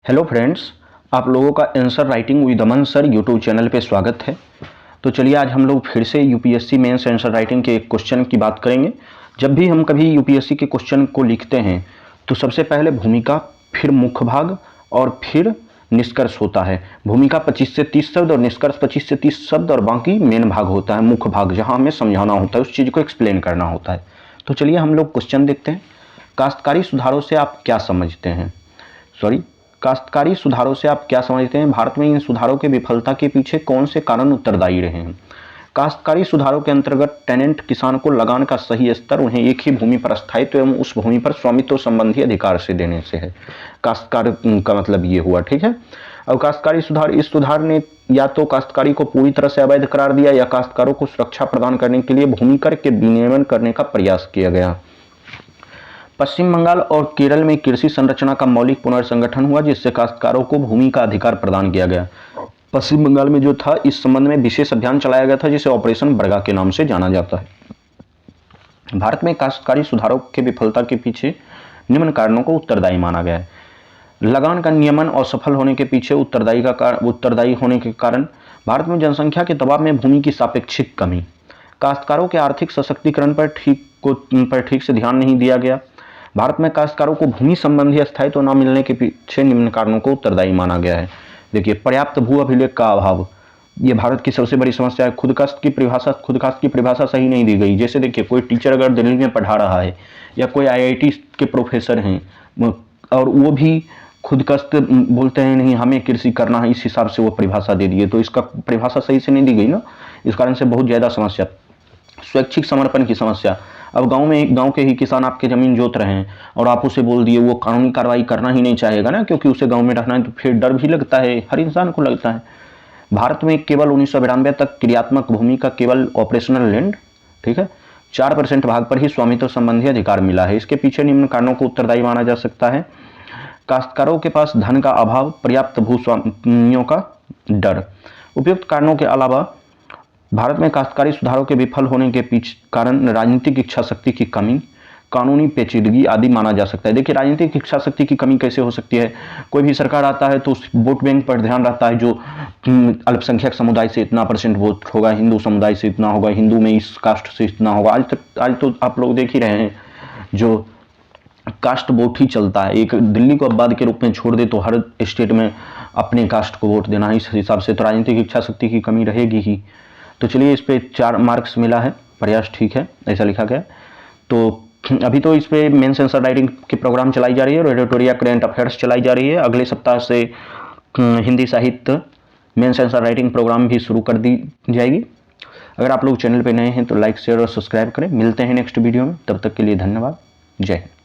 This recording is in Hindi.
हेलो फ्रेंड्स, आप लोगों का answer writing with Aman sir YouTube channel पे स्वागत है। तो चलिए आज हम लोग फिर से यूपीएससी मेंस आंसर राइटिंग के एक क्वेश्चन की बात करेंगे। जब भी हम कभी यूपीएससी के क्वेश्चन को लिखते हैं तो सबसे पहले भूमिका, फिर मुख्य भाग और फिर निष्कर्ष होता है। भूमिका 25 से 30 शब्द और निष्कर्ष 25 से 30 शब्द और बाकी मेन भाग होता है, मुख्य भाग, जहाँ हमें समझाना होता है, उस चीज़ को एक्सप्लेन करना होता है। तो चलिए हम लोग क्वेश्चन देखते हैं। काश्तकारी सुधारों से आप क्या समझते हैं? काश्तकारी सुधारों से आप क्या समझते हैं? भारत में इन सुधारों के विफलता के पीछे कौन से कारण उत्तरदायी रहे हैं? काश्तकारी सुधारों के अंतर्गत टेनेंट किसान को लगान का सही स्तर उन्हें एक ही भूमि पर स्थायित्व एवं उस भूमि पर स्वामित्व संबंधी अधिकार से देने से है। काश्तकार का मतलब ये हुआ, ठीक है। अब काश्तकारी सुधार, इस सुधार ने या तो काश्तकारी को पूरी तरह से अवैध करार दिया या काश्तकारों को सुरक्षा प्रदान करने के लिए भूमि कर के विनियमन करने का प्रयास किया गया। पश्चिम बंगाल और केरल में कृषि संरचना का मौलिक पुनर्संगठन हुआ जिससे काश्तकारों को भूमि का अधिकार प्रदान किया गया। पश्चिम बंगाल में जो था, इस संबंध में विशेष अभियान चलाया गया था जिसे ऑपरेशन बरगा के नाम से जाना जाता है। भारत में काश्तकारी सुधारों के विफलता के पीछे निम्न कारणों को उत्तरदायी माना गया है। लगान का नियमन असफल होने के पीछे उत्तरदायी होने के कारण भारत में जनसंख्या के दबाव में भूमि की सापेक्षिक कमी, काश्तकारों के आर्थिक सशक्तिकरण पर ठीक से ध्यान नहीं दिया गया। भारत में काश्तकारों को भूमि संबंधी स्थायित्व न मिलने के पीछे निम्न कारणों को उत्तरदायी माना गया है। देखिए, पर्याप्त भू अभिलेख का अभाव, ये भारत की सबसे बड़ी समस्या है। खुदकास्ट की परिभाषा सही नहीं दी गई। जैसे देखिए, कोई टीचर अगर दिल्ली में पढ़ा रहा है या कोई आईआईटी के प्रोफेसर हैं और वो भी खुदकास्ट बोलते हैं नहीं हमें कृषि करना है, इस हिसाब से वो परिभाषा दे दिए, तो इसका परिभाषा सही से नहीं दी गई ना, इस कारण से बहुत ज़्यादा समस्या। स्वैच्छिक समर्पण की समस्या, अब गांव के ही किसान आपके ज़मीन जोत रहे हैं और आप उसे बोल दिए, वो कानूनी कार्रवाई करना ही नहीं चाहेगा ना, क्योंकि उसे गांव में रहना है, तो फिर डर भी लगता है, हर इंसान को लगता है। भारत में केवल 1992 तक क्रियात्मक भूमि का केवल ऑपरेशनल लैंड, ठीक है, 4% भाग पर ही स्वामित्व संबंधी अधिकार मिला है। इसके पीछे निम्न कारणों को उत्तरदायी माना जा सकता है। काश्तकारों के पास धन का अभाव, पर्याप्त भूस्वामियों का डर। उपयुक्त कारणों के अलावा भारत में काश्तकारी सुधारों के विफल होने के पीछे कारण राजनीतिक इच्छा शक्ति की कमी, कानूनी पेचीदगी आदि माना जा सकता है। देखिए, राजनीतिक इच्छा शक्ति की कमी कैसे हो सकती है? कोई भी सरकार आता है तो उस वोट बैंक पर ध्यान रहता है, जो अल्पसंख्यक समुदाय से इतना % वोट होगा, हिंदू समुदाय से इतना होगा, हिंदू में इस कास्ट से इतना होगा। आज तो आप लोग देख ही रहे हैं, जो कास्ट वोट ही चलता है। एक दिल्ली को अपवाद के रूप में छोड़ दे तो हर स्टेट में अपने कास्ट को वोट देना है। इस हिसाब से तो राजनीतिक इच्छा शक्ति की कमी रहेगी ही। तो चलिए, इस पे 4 मार्क्स मिला है, प्रयास ठीक है, ऐसा लिखा गया। तो अभी तो इस पे मेंस आंसर राइटिंग के प्रोग्राम चलाई जा रही है और एडिटोरियल करंट अफेयर्स चलाई जा रही है। अगले सप्ताह से हिंदी साहित्य मेंस आंसर राइटिंग प्रोग्राम भी शुरू कर दी जाएगी। अगर आप लोग चैनल पे नए हैं तो लाइक, शेयर और सब्सक्राइब करें। मिलते हैं नेक्स्ट वीडियो में, तब तक के लिए धन्यवाद। जय हिंद।